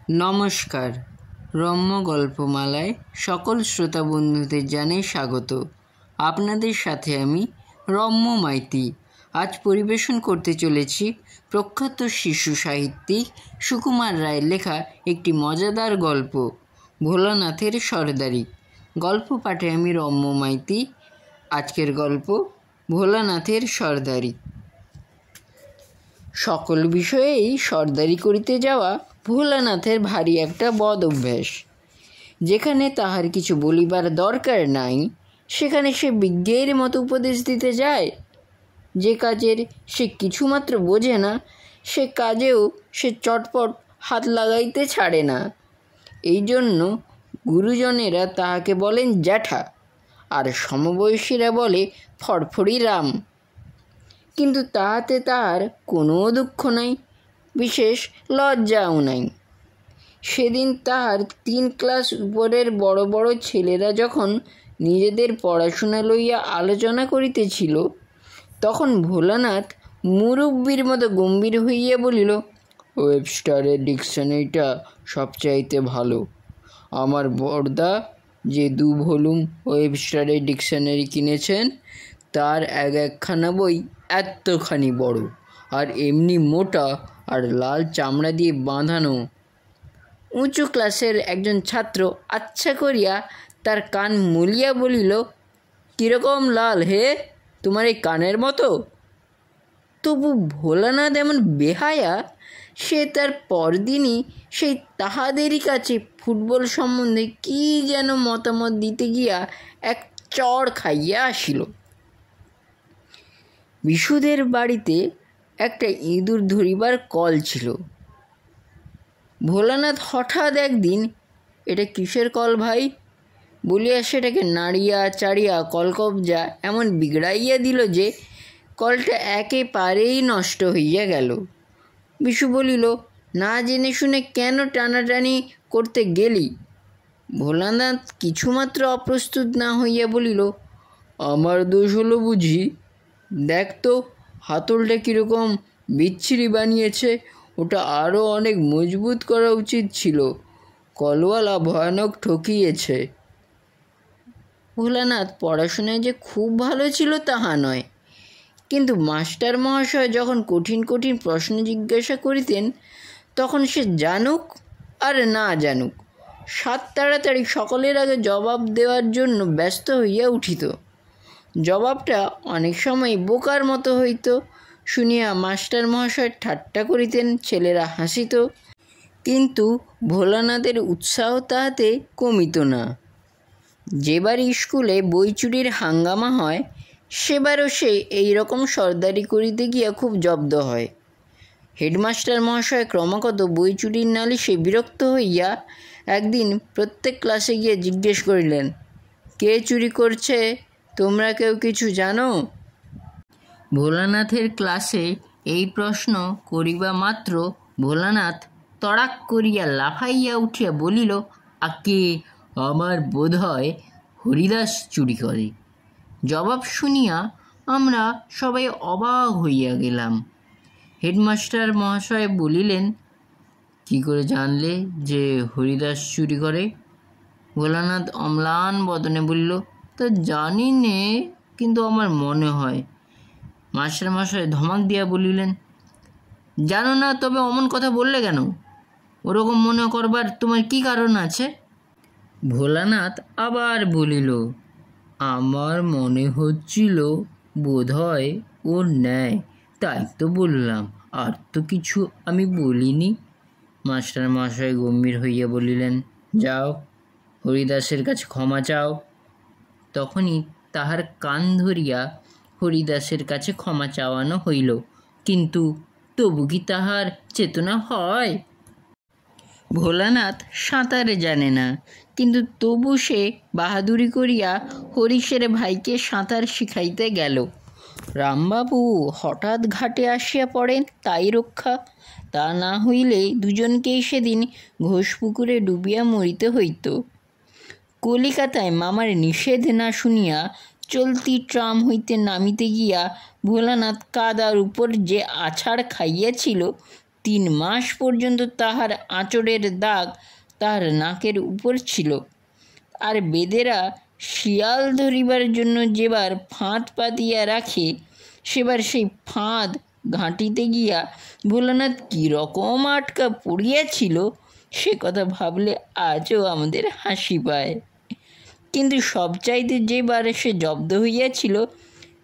নমস্কার। রম্য গল্পমালায় সকল শ্রোতা বন্ধুদের জানাই স্বাগত। আপনাদের সাথে আমি রম্য মাইতি। আজ পরিবেশন করতে চলেছি প্রখ্যাত শিশু সাহিত্যিক সুকুমার রায়ের লেখা একটি মজাদার গল্প, ভোলানাথের সর্দারি। গল্প পাঠে আমি রম্য মাইতি। আজকের গল্প ভোলানাথের সর্দারি। সকল বিষয়েই সর্দারি করিতে যাওয়া ভোলানাথের ভারী একটা বদ অভ্যাস। যেখানে তাহার কিছু বলিবার দরকার নাই, সেখানে সে বিজ্ঞের মতো উপদেশ দিতে যায়। যে কাজের সে কিছুমাত্র বোঝে না, সে কাজেও সে চটপট হাত লাগাইতে ছাড়ে না। এই জন্য গুরুজনেরা তাহাকে বলেন জ্যাঠা, আর সমবয়সীরা বলে ফড়ফড়ি রাম। কিন্তু তাহাতে তাহার কোনো দুঃখ নাই, বিশেষ লজ্জাও নাই। সেদিন তাহার 3 ক্লাস উপরের বড় বড় ছেলেরা যখন নিজেদের পড়াশোনা লইয়া আলোচনা করিতেছিল, তখন ভোলানাথ মুরব্বির মতো গম্ভীর হইয়া বলিল, ওয়েবস্টারের ডিকশনারিটা সবচাইতে ভালো। আমার বড়দা যে 2 ভলিউম ওয়েবস্টারের ডিকশনারি কিনেছেন, তার একখানা বই এতখানি বড়, আর এমনি মোটা, আর লাল চামড়া দিয়ে বাঁধানো। উঁচু ক্লাসের একজন ছাত্র আচ্ছা করিয়া তার কান মুলিয়া বলিল, কীরকম লাল হে, তোমার এই কানের মতো? তবু ভোলানাথ এমন বেহায়া, সে তার পরদিনই সেই তাহাদেরই কাছে ফুটবল সম্বন্ধে কী যেন মতামত দিতে গিয়া এক চড় খাইয়া আসিল। বিশুদের বাড়িতে একটা ইঁদুর ধরিবার কল ছিল। ভোলানাথ হঠাৎ একদিন, এটা কিসের কল ভাই বলিয়া সেটাকে নাড়িয়া চাড়িয়া কলকবজা এমন বিগড়াইয়া দিল যে কলটা একেবারেই নষ্ট হইয়া গেল। বিশু বলিল, না জেনে শুনে কেন টানাটানি করতে গেলি? ভোলানাথ কিছুমাত্র অপ্রস্তুত না হইয়া বলিল, আমার দোষ হলো বুঝি? দেখ তো হাতলটা কীরকম বিচ্ছিরি বানিয়েছে, ওটা আরও অনেক মজবুত করা উচিত ছিল। কলওয়ালা ভয়ানক ঠকিয়েছে। ভোলানাথ পড়াশোনায় যে খুব ভালো ছিল তাহা নয়, কিন্তু মাস্টার মহাশয় যখন কঠিন কঠিন প্রশ্ন জিজ্ঞাসা করিতেন, তখন সে জানুক আর না জানুক, তাড়াতাড়ি সকলের আগে জবাব দেওয়ার জন্য ব্যস্ত হইয়া উঠিত। জবাবটা অনেক সময় বোকার মতো হইত। শুনিয়া মাস্টার মহাশয় ঠাট্টা করিতেন, ছেলেরা হাসিত, কিন্তু ভোলানাথের উৎসাহ তাহাতে কমিত না। যেবার স্কুলে বই চুরির হাঙ্গামা হয়, সেবারও সে এই রকম সর্দারি করিতে গিয়া খুব জব্দ হয়। হেডমাস্টার মহাশয় ক্রমাগত বই চুরির নালিশে বিরক্ত হইয়া একদিন প্রত্যেক ক্লাসে গিয়ে জিজ্ঞেস করিলেন, কে চুরি করছে, তোমরা কেউ কিছু জানো? ভোলানাথের ক্লাসে এই প্রশ্ন করিবা মাত্র ভোলানাথ তড়াক করিয়া লাফাইয়া উঠিয়া বলিল, আকে, আমার বোধ হয় হরিদাস চুরি করে। জবাব শুনিয়া আমরা সবাই অবাক হইয়া গেলাম। হেডমাস্টার মহাশয় বলিলেন, কি করে জানলে যে হরিদাস চুরি করে? ভোলানাথ অম্লান বদনে বলিল, তা জানি নে, কিন্তু আমার মনে হয়। মাস্টার মশাই ধমক দিয়া বলিলেন, জানো না তবে অমন কথা বললে কেন? ওরকম মনে করবার তোমার কি কারণ আছে? ভোলানাথ আবার বলিল, আমার মনে হচ্ছিল বোধ হয় ওর ন্যায়, তাই তো বললাম, আর তো কিছু আমি বলিনি। মাস্টার মশাই গম্ভীর হইয়া বলিলেন, যাও হরিদাসের কাছে ক্ষমা চাও। তখনই তাহার কান ধরিয়া হরিদাসের কাছে ক্ষমা চাওয়ানো হইল, কিন্তু তবু কি তাহার চেতনা হয়? ভোলানাথ সাঁতারে জানে না, কিন্তু তবু সে বাহাদুরি করিয়া হরিশের ভাইকে সাঁতার শিখাইতে গেল। রামবাবু হঠাৎ ঘাটে আসিয়া পড়েন, তাই রক্ষা। তা না হইলে দুজনকেই সেদিন ঘোষপুকুরে ডুবিয়া মরিতে হইত। কলিকাতায় মামার নিষেধ না শুনিয়া চলতি ট্রাম হইতে নামিতে গিয়া ভোলানাথ কাদার উপর যে আছাড় খাইয়াছিল, 3 মাস পর্যন্ত তাহার আঁচড়ের দাগ তাহার নাকের উপর ছিল। আর বেদেরা শিয়াল ধরিবার জন্য যেবার ফাঁদ পাতিয়া রাখে, সেবার সেই ফাঁদ ঘাঁটিতে গিয়া ভোলানাথ কীরকম আটকা পড়িয়াছিল সে কথা ভাবলে আজও আমাদের হাসি পায়। কিন্তু সবচাইতে যেবার সে জব্দ হইয়াছিল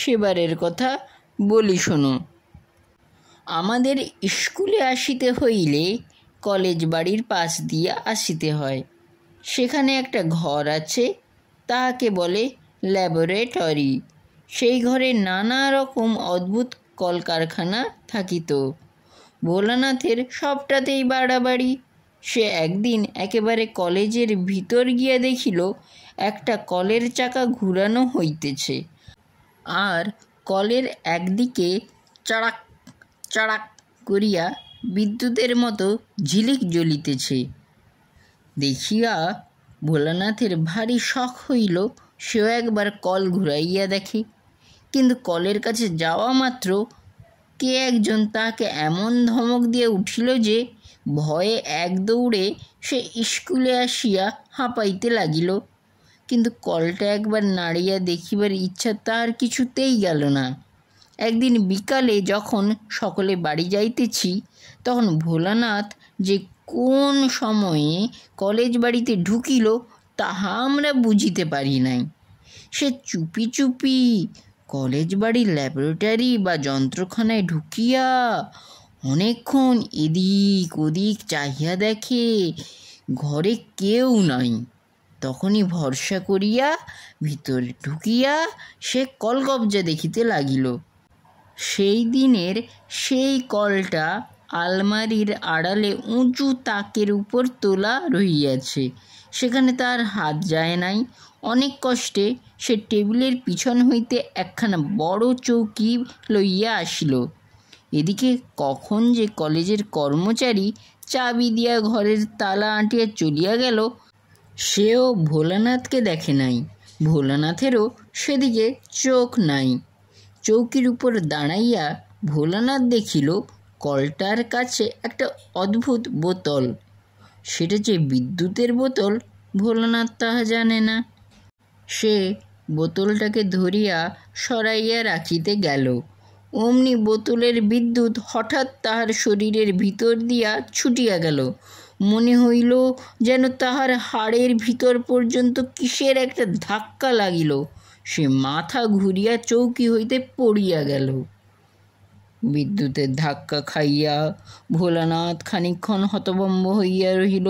সেবারের কথা বলি শোনো। আমাদের স্কুলে আসিতে হইলে কলেজ বাড়ির পাশ দিয়ে আসিতে হয়। সেখানে একটা ঘর আছে, তাহাকে বলে ল্যাবরেটরি। সেই ঘরে নানা রকম অদ্ভুত কলকারখানা থাকিত। ভোলানাথের সবটাতেই বাড়াবাড়ি। সে একদিন একেবারে কলেজের ভিতর গিয়া দেখিল একটা কলের চাকা ঘুরানো হইতেছে, আর কলের একদিকে চড়াক চড়াক করিয়া বিদ্যুতের মতো ঝিলিক জ্বলিতেছে। দেখিয়া ভোলানাথের ভারী শখ হইল, সেও একবার কল ঘুরাইয়া দেখে। কিন্তু কলের কাছে যাওয়া মাত্র কে একজন তাহাকে এমন ধমক দিয়ে উঠিল যে ভয়ে এক দৌড়ে সে স্কুলে আসিয়া হাঁপাইতে লাগিল। কিন্তু কলটা একবার নাড়িয়া দেখিবার ইচ্ছা তাহার কিছুতেই গেল না। একদিন বিকালে যখন সকলে বাড়ি যাইতেছি, তখন ভোলানাথ যে কোন সময়ে কলেজ বাড়িতে ঢুকিল তাহা আমরা বুঝিতে পারি নাই। সে চুপি চুপি কলেজ বাড়ির ল্যাবরেটরি বা যন্ত্রখানায় ঢুকিয়া অনেকক্ষণ এদিক ওদিক চাহিয়া দেখে ঘরে কেউ নাই। তখনই ভরসা করিয়া ভিতরে ঢুকিয়া সে কলকবজা দেখিতে লাগিল। সেই দিনের সেই কলটা আলমারির আড়ালে উঁচু তাকের উপর তোলা রহিয়াছে। সেখানে তার হাত যায় নাই। অনেক কষ্টে সে টেবিলের পিছন হইতে একখানা বড় চৌকি লইয়া আসিল। এদিকে কখন যে কলেজের কর্মচারী চাবি দিয়া ঘরের তালা আঁটিয়া চলিয়া গেল সেও ভোলানাথকে দেখে নাই। ভোলানাথেরও সেদিকে চোখ নাই। চৌকির উপর দাঁড়াইয়া ভোলানাথ দেখিল কলটার কাছে একটা অদ্ভুত বোতল। সেটা যে বিদ্যুতের বোতল ভোলানাথ তাহা জানে না। সে বোতলটাকে ধরিয়া সরাইয়া রাখিতে গেল। অমনি বোতলের বিদ্যুৎ হঠাৎ তাহার শরীরের ভিতর দিয়া ছুটিয়া গেল। মনে হইল যেন তাহার হাড়ের ভিতর পর্যন্ত কিসের একটা ধাক্কা লাগিল। সে মাথা ঘুরিয়া চৌকি হইতে পড়িয়া গেল। বিদ্যুতের ধাক্কা খাইয়া ভোলানাথ খানিকক্ষণ হতভম্ব হইয়া রহিল।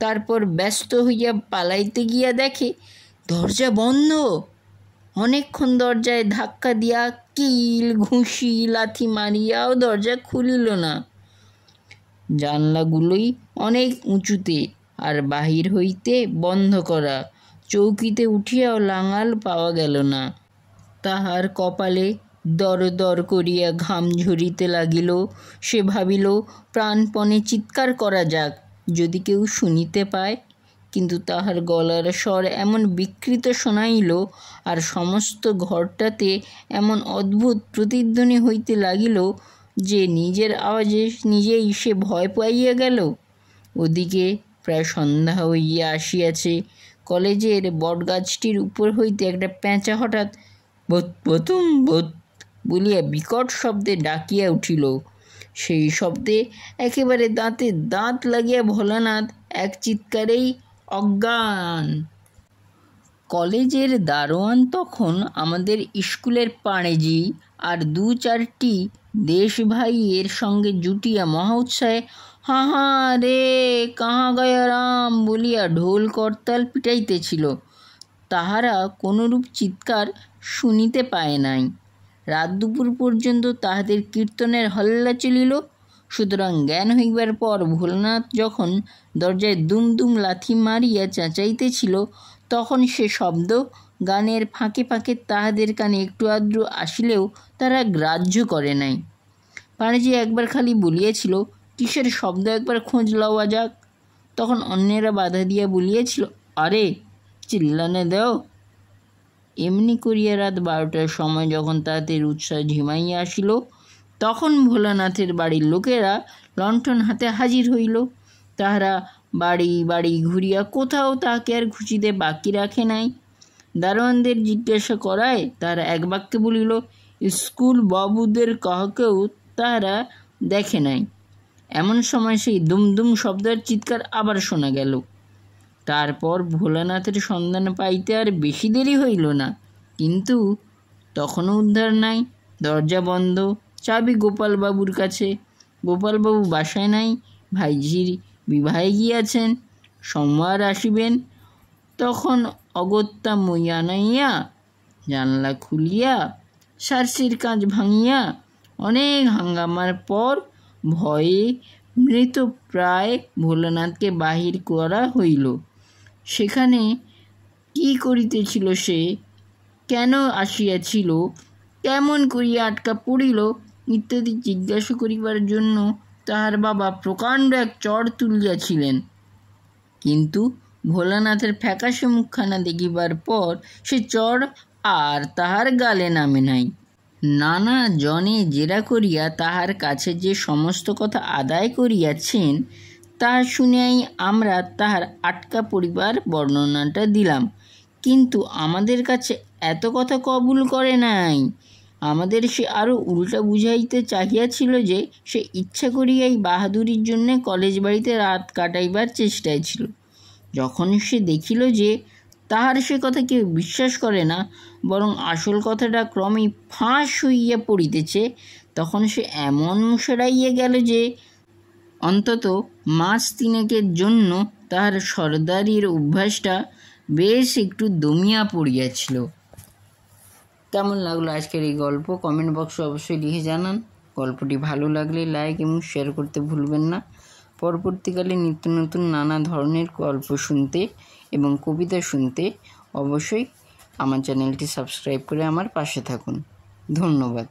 তারপর ব্যস্ত হইয়া পালাইতে গিয়া দেখে দরজা বন্ধ। অনেকক্ষণ দরজায় ধাক্কা দিয়া কিল ঘুষি লাথি মারিয়াও দরজা খুলিল না। জানলাগুলোই অনেক উঁচুতে, আর বাহির হইতে বন্ধ করা। চৌকিতে উঠিয়াও লাঙাল পাওয়া গেল না। তাহার কপালে দর দর করিয়া ঘাম ঝরিতে লাগিল। সে ভাবিল প্রাণপণে চিৎকার করা যাক, যদি কেউ শুনিতে পায়। কিন্তু তাহার গলার স্বর এমন বিকৃত শোনাইল, আর সমস্ত ঘরটাতে এমন অদ্ভুত প্রতিধ্বনি হইতে লাগিল যে নিজের আওয়াজে নিজেই সে ভয় পাইয়া গেল। ওদিকে প্রায় সন্ধ্যা হইয়া আসিয়াছে। কলেজের বটগাছটির উপর হইতে একটা পেঁচা হঠাৎ ভূত প্রথম ভূত বলিয়া বিকট শব্দে ডাকিয়া উঠিল। সেই শব্দে একেবারে দাঁতে দাঁত লাগিয়া ভোলানাথ এক চিৎকারেই অজ্ঞান। কলেজের দারোয়ান তখন আমাদের স্কুলের পাড়েজি আর 2-4টি দেশ ভাইয়ের সঙ্গে জুটিয়া মহা উৎসাহে হা হা রে কাহা গয়া রাম বলিয়া ঢোল করতাল পিটাইতেছিল। তাহারা কোনরূপ চিৎকার শুনিতে পায় নাই। রাত দুপুর পর্যন্ত তাহাদের কীর্তনের হল্লা চলিল। সুতরাং জ্ঞান হইবার পর ভোলানাথ যখন দরজায় দুম দুম লাথি মারিয়া চেঁচাইতেছিল, তখন সে শব্দ গানের ফাঁকে ফাঁকে তাহাদের কানে একটু আধটু আসিলেও তারা গ্রাহ্য করে নাই। পাড়েজি একবার খালি বলিয়াছিল, কিসের শব্দ, একবার খোঁজ লওয়া যাক। তখন অন্যেরা বাধা দিয়া বলিয়াছিল, আরে চিল্লানে দেও। এমনি করিয়া রাত 12টার সময় যখন তাহাদের উৎসাহ ঝিমাইয়া আসিল, তখন ভোলানাথের বাড়ির লোকেরা লণ্ঠন হাতে হাজির হইল। তাহারা বাড়ি বাড়ি ঘুরিয়া কোথাও তাহাকে আর খুঁজিতে বাকি রাখে নাই। দারোয়ানদের জিজ্ঞাসা করায় তাহারা এক বাক্যে বলিল, স্কুল বাবুদের কাহাকেও তাহারা দেখে নাই। এমন সময় সেই দুমদুম শব্দের চিৎকার আবার শোনা গেল। তারপর ভোলানাথের সন্ধান পাইতে আর বেশি দেরি হইল না, কিন্তু তখনও উদ্ধার নাই। দরজা বন্ধ, চাবি গোপালবাবুর কাছে। গোপালবাবু বাসায় নাই, ভাইঝির বিবাহে গিয়াছেন, সোমবার আসিবেন। তখন অগত্যা মইয়া নাইয়া, জানলা খুলিয়া, সার্সির কাঁচ ভাঙিয়া অনেক হাঙ্গামার পর ভয়ে মৃতপ্রায় ভোলানাথকে বাহির করা হইল। সেখানে কি করিতেছিল সে, কেন আসিয়াছিল, কেমন করিয়া আটকা পড়িল ইত্যাদি জিজ্ঞাসা করিবার জন্য তাহার বাবা প্রকাণ্ড এক চড় তুলিয়াছিলেন। কিন্তু ভোলানাথের ফ্যাকাশে মুখখানা দেখিবার পর সে চড় আর তাহার গালে নামে নাই। নানা জনে জেরা করিয়া তাহার কাছে যে সমস্ত কথা আদায় করিয়াছেন, তাহা শুনিয়াই আমরা তাহার আটকা পড়িবার বর্ণনাটা দিলাম। কিন্তু আমাদের কাছে এত কথা কবুল করে নাই। আমাদের সে আরও উল্টা বুঝাইতে চাহিয়াছিল যে সে ইচ্ছা করিয়াই বাহাদুরির জন্যে কলেজ বাড়িতে রাত কাটাইবার চেষ্টায় ছিল। যখন সে দেখিল যে তাহার সে কথা কেউ বিশ্বাস করে না, বরং আসল কথাটা ক্রমেই ফাঁস হইয়া পড়িতেছে, তখন সে এমন মুশড়াইয়া গেল যে অন্তত মাস তিনেকের জন্য তাহার সর্দারির অভ্যাসটা বেশ একটু দমিয়া পড়িয়াছিল। কেমন লাগলো আজকের এই গল্প কমেন্ট বক্সে অবশ্যই লিখে জানান। গল্পটি ভালো লাগলে লাইক এবং শেয়ার করতে ভুলবেন না। পরবর্তীকালে নিত্য নতুন নানা ধরনের গল্প শুনতে এবং কবিতা শুনতে অবশ্যই আমার চ্যানেলটি সাবস্ক্রাইব করে আমার পাশে থাকুন। ধন্যবাদ।